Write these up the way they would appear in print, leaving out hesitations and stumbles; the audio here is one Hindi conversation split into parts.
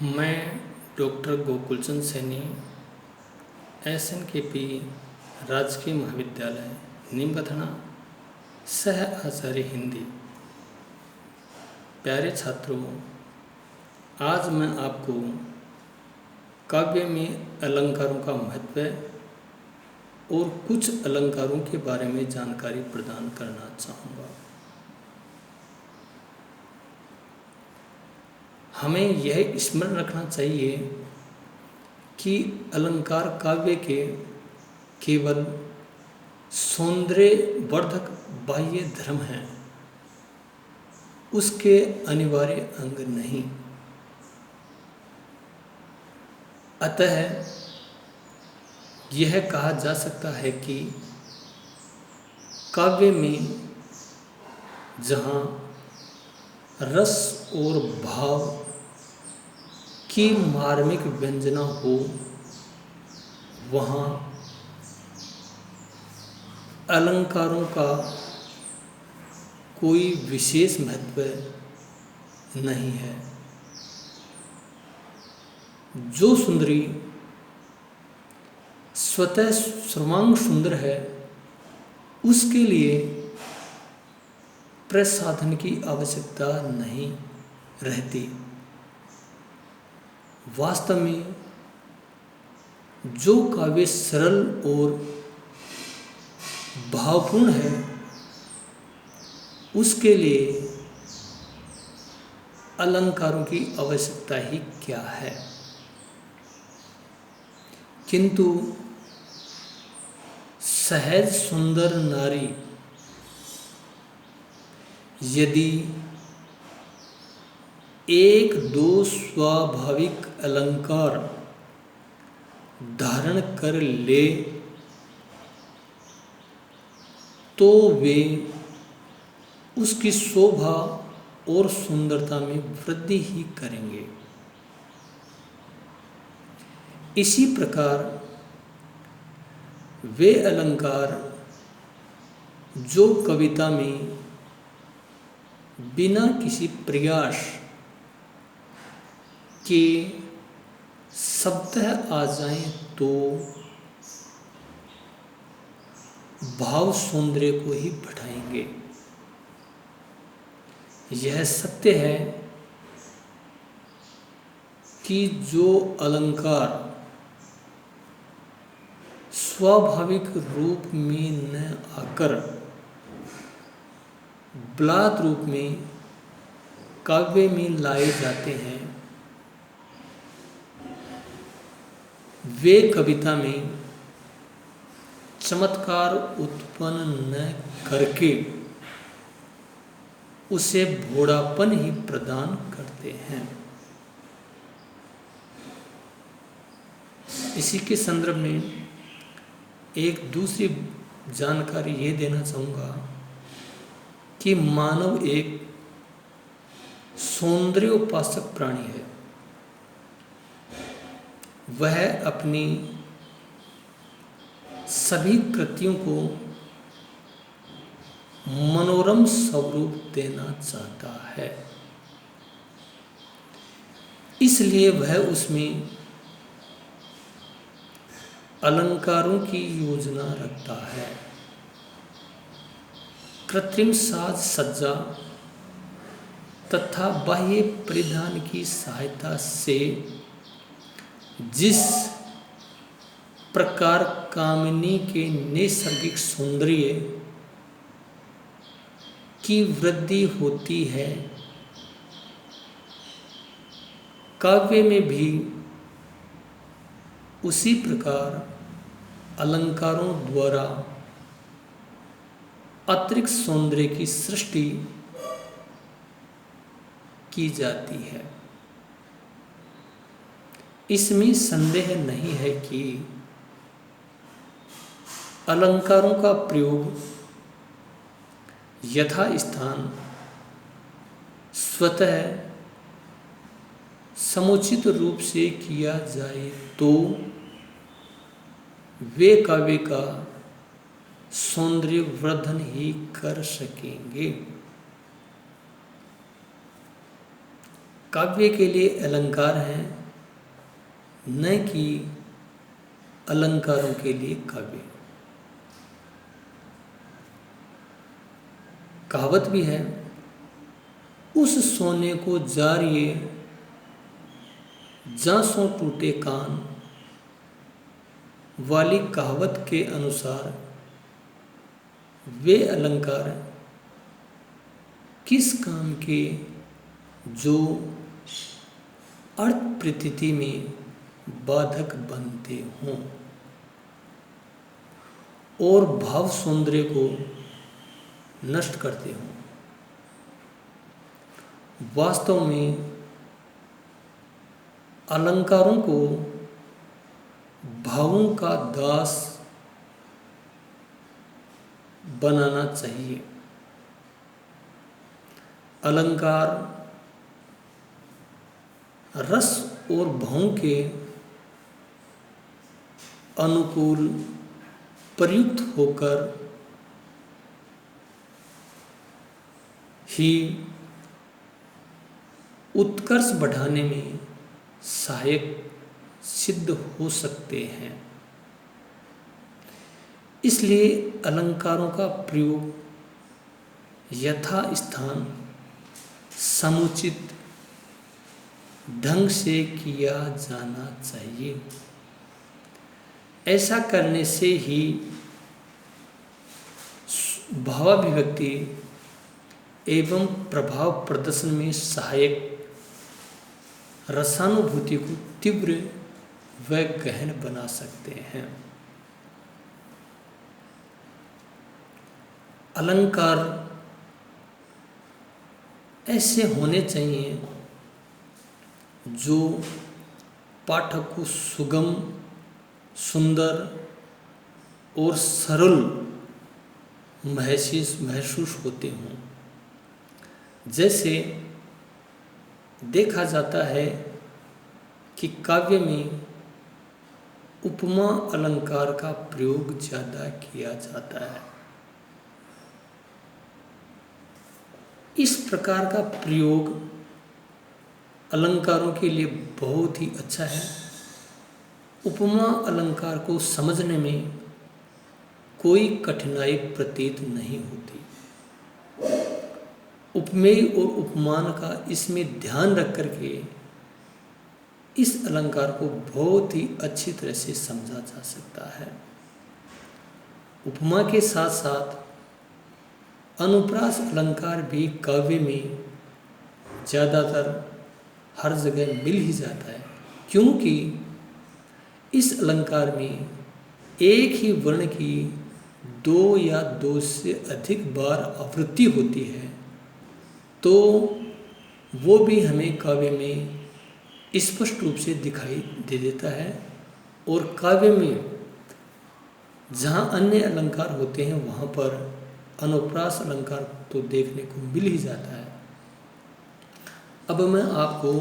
मैं डॉक्टर गोकुलचंद सैनी SNKP राजकीय महाविद्यालय नीमकाथाना सह आचार्य हिंदी। प्यारे छात्रों, आज मैं आपको काव्य में अलंकारों का महत्व और कुछ अलंकारों के बारे में जानकारी प्रदान करना चाहूँगा। हमें यह स्मरण रखना चाहिए कि अलंकार काव्य के केवल सौंदर्यवर्धक बाह्य धर्म हैं, उसके अनिवार्य अंग नहीं। अतः यह कहा जा सकता है कि काव्य में जहाँ रस और भाव की मार्मिक व्यंजना हो, वहाँ अलंकारों का कोई विशेष महत्व नहीं है। जो सुंदरी स्वतः सर्वांग सुंदर है, उसके लिए प्रसाधन की आवश्यकता नहीं रहती। वास्तव में जो काव्य सरल और भावपूर्ण है, उसके लिए अलंकारों की आवश्यकता ही क्या है। किंतु सहज सुंदर नारी यदि एक दो स्वाभाविक अलंकार धारण कर ले, तो वे उसकी शोभा और सुंदरता में वृद्धि ही करेंगे। इसी प्रकार वे अलंकार जो कविता में बिना किसी प्रयास के शब्द आ जाएं, तो भाव सौंदर्य को ही बढ़ाएंगे। यह सत्य है कि जो अलंकार स्वाभाविक रूप में न आकर बलात् रूप में काव्य में लाए जाते हैं, वे कविता में चमत्कार उत्पन्न न करके उसे भोड़ापन ही प्रदान करते हैं। इसी के संदर्भ में एक दूसरी जानकारी ये देना चाहूँगा कि मानव एक सौंदर्योपासक प्राणी है। वह अपनी सभी कृतियों को मनोरम स्वरूप देना चाहता है, इसलिए वह उसमें अलंकारों की योजना रखता है। कृत्रिम साज सज्जा तथा बाह्य परिधान की सहायता से जिस प्रकार कामिनी के नैसर्गिक सौंदर्य की वृद्धि होती है, काव्य में भी उसी प्रकार अलंकारों द्वारा अतिरिक्त सौंदर्य की सृष्टि की जाती है। इसमें संदेह नहीं है कि अलंकारों का प्रयोग यथास्थान स्वतः समुचित रूप से किया जाए तो वे काव्य का सौंदर्य वर्धन ही कर सकेंगे। काव्य के लिए अलंकार हैं, न कि अलंकारों के लिए काव्य। कहावत भी है, उस सोने को जारिए जा सो टूटे कान वाली कहावत के अनुसार वे अलंकार किस काम के जो अर्थ प्रतीति में बाधक बनते हों और भाव सौंदर्य को नष्ट करते हों। वास्तव में अलंकारों को भावों का दास बनाना चाहिए। अलंकार रस और भावों के अनुकूल प्रयुक्त होकर ही उत्कर्ष बढ़ाने में सहायक सिद्ध हो सकते हैं। इसलिए अलंकारों का प्रयोग यथा स्थान समुचित ढंग से किया जाना चाहिए। ऐसा करने से ही भावाभिव्यक्ति एवं प्रभाव प्रदर्शन में सहायक रसानुभूति को तीव्र व गहन बना सकते हैं। अलंकार ऐसे होने चाहिए जो पाठक को सुगम, सुंदर और सरल महसूस होते हों। जैसे देखा जाता है कि काव्य में उपमा अलंकार का प्रयोग ज़्यादा किया जाता है। इस प्रकार का प्रयोग अलंकारों के लिए बहुत ही अच्छा है। उपमा अलंकार को समझने में कोई कठिनाई प्रतीत नहीं होती। उपमेय और उपमान का इसमें ध्यान रख करके इस अलंकार को बहुत ही अच्छी तरह से समझा जा सकता है। उपमा के साथ साथ अनुप्रास अलंकार भी काव्य में ज़्यादातर हर जगह मिल ही जाता है, क्योंकि इस अलंकार में एक ही वर्ण की 2 या 2 से अधिक बार आवृत्ति होती है, तो वो भी हमें काव्य में स्पष्ट रूप से दिखाई दे देता है। और काव्य में जहाँ अन्य अलंकार होते हैं वहाँ पर अनुप्रास अलंकार तो देखने को मिल ही जाता है। अब मैं आपको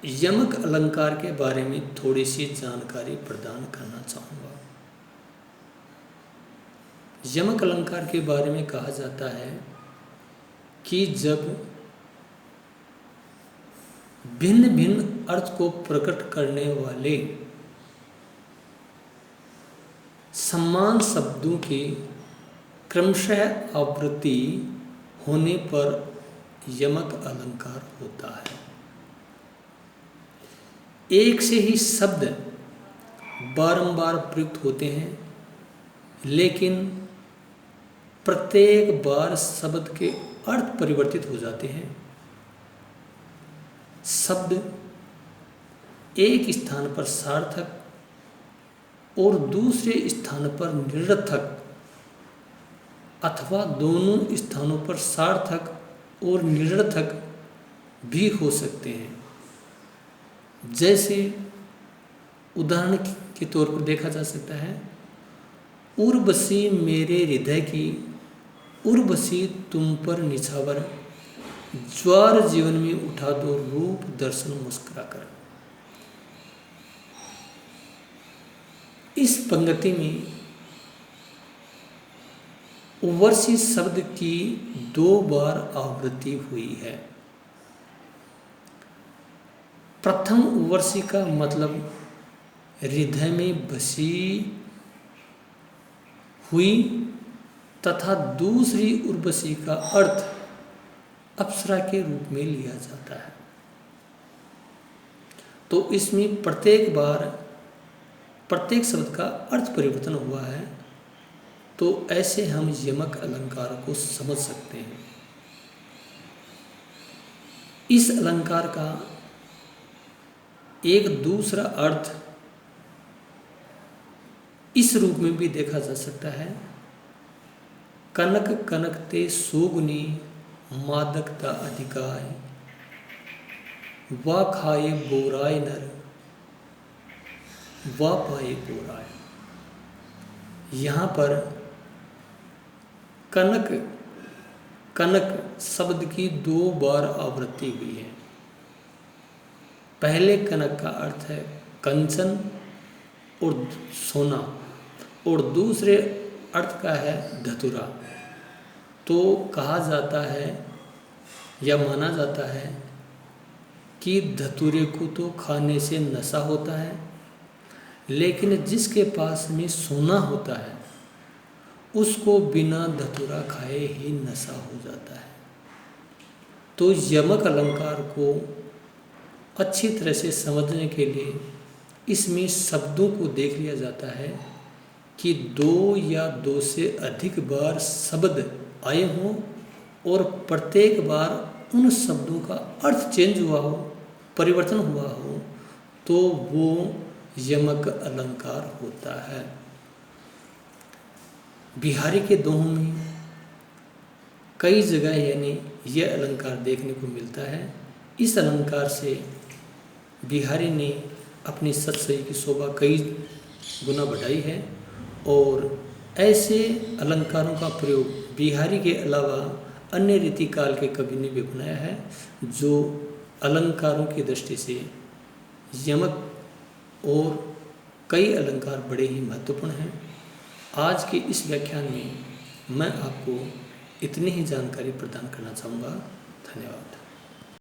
यमक अलंकार के बारे में थोड़ी सी जानकारी प्रदान करना चाहूँगा। यमक अलंकार के बारे में कहा जाता है कि जब भिन्न भिन्न अर्थ को प्रकट करने वाले समान शब्दों की क्रमशः आवृत्ति होने पर यमक अलंकार होता है। एक से ही शब्द बारंबार प्रयुक्त होते हैं, लेकिन प्रत्येक बार शब्द के अर्थ परिवर्तित हो जाते हैं। शब्द एक स्थान पर सार्थक और दूसरे स्थान पर निरर्थक अथवा दोनों स्थानों पर सार्थक और निरर्थक भी हो सकते हैं। जैसे उदाहरण के तौर पर देखा जा सकता है, उर्वशी मेरे हृदय की, उर्वशी तुम पर निछावर, ज्वार जीवन में उठा दो रूप दर्शन मुस्कुरा कर। इस पंक्ति में उर्वशी शब्द की 2 बार आवृत्ति हुई है। प्रथम उर्वशी का मतलब हृदय में बसी हुई तथा दूसरी उर्वशी का अर्थ अप्सरा के रूप में लिया जाता है। तो इसमें प्रत्येक शब्द का अर्थ परिवर्तन हुआ है। तो ऐसे हम यमक अलंकार को समझ सकते हैं। इस अलंकार का एक दूसरा अर्थ इस रूप में भी देखा जा सकता है, कनक कनकते सोगुनी मादकता अधिकाय, वा खाए बोराय नर वा पाए बोराय। यहाँ पर कनक कनक शब्द की 2 बार आवृत्ति हुई है। पहले कनक का अर्थ है कंचन और सोना, और दूसरे अर्थ का है धतुरा। तो कहा जाता है या माना जाता है कि धतूरे को तो खाने से नशा होता है, लेकिन जिसके पास में सोना होता है उसको बिना धतूरा खाए ही नशा हो जाता है। तो यमक अलंकार को अच्छी तरह से समझने के लिए इसमें शब्दों को देख लिया जाता है कि 2 या 2 से अधिक बार शब्द आए हों और प्रत्येक बार उन शब्दों का अर्थ चेंज हुआ हो, परिवर्तन हुआ हो, तो वो यमक अलंकार होता है। बिहारी के दोहों में कई जगह यानी यह अलंकार देखने को मिलता है। इस अलंकार से बिहारी ने अपनी सत्सई की शोभा कई गुना बढ़ाई है, और ऐसे अलंकारों का प्रयोग बिहारी के अलावा अन्य रीतिकाल के कवि ने भी अपनाया है, जो अलंकारों की दृष्टि से यमक और कई अलंकार बड़े ही महत्वपूर्ण हैं। आज के इस व्याख्यान में मैं आपको इतनी ही जानकारी प्रदान करना चाहूँगा। धन्यवाद।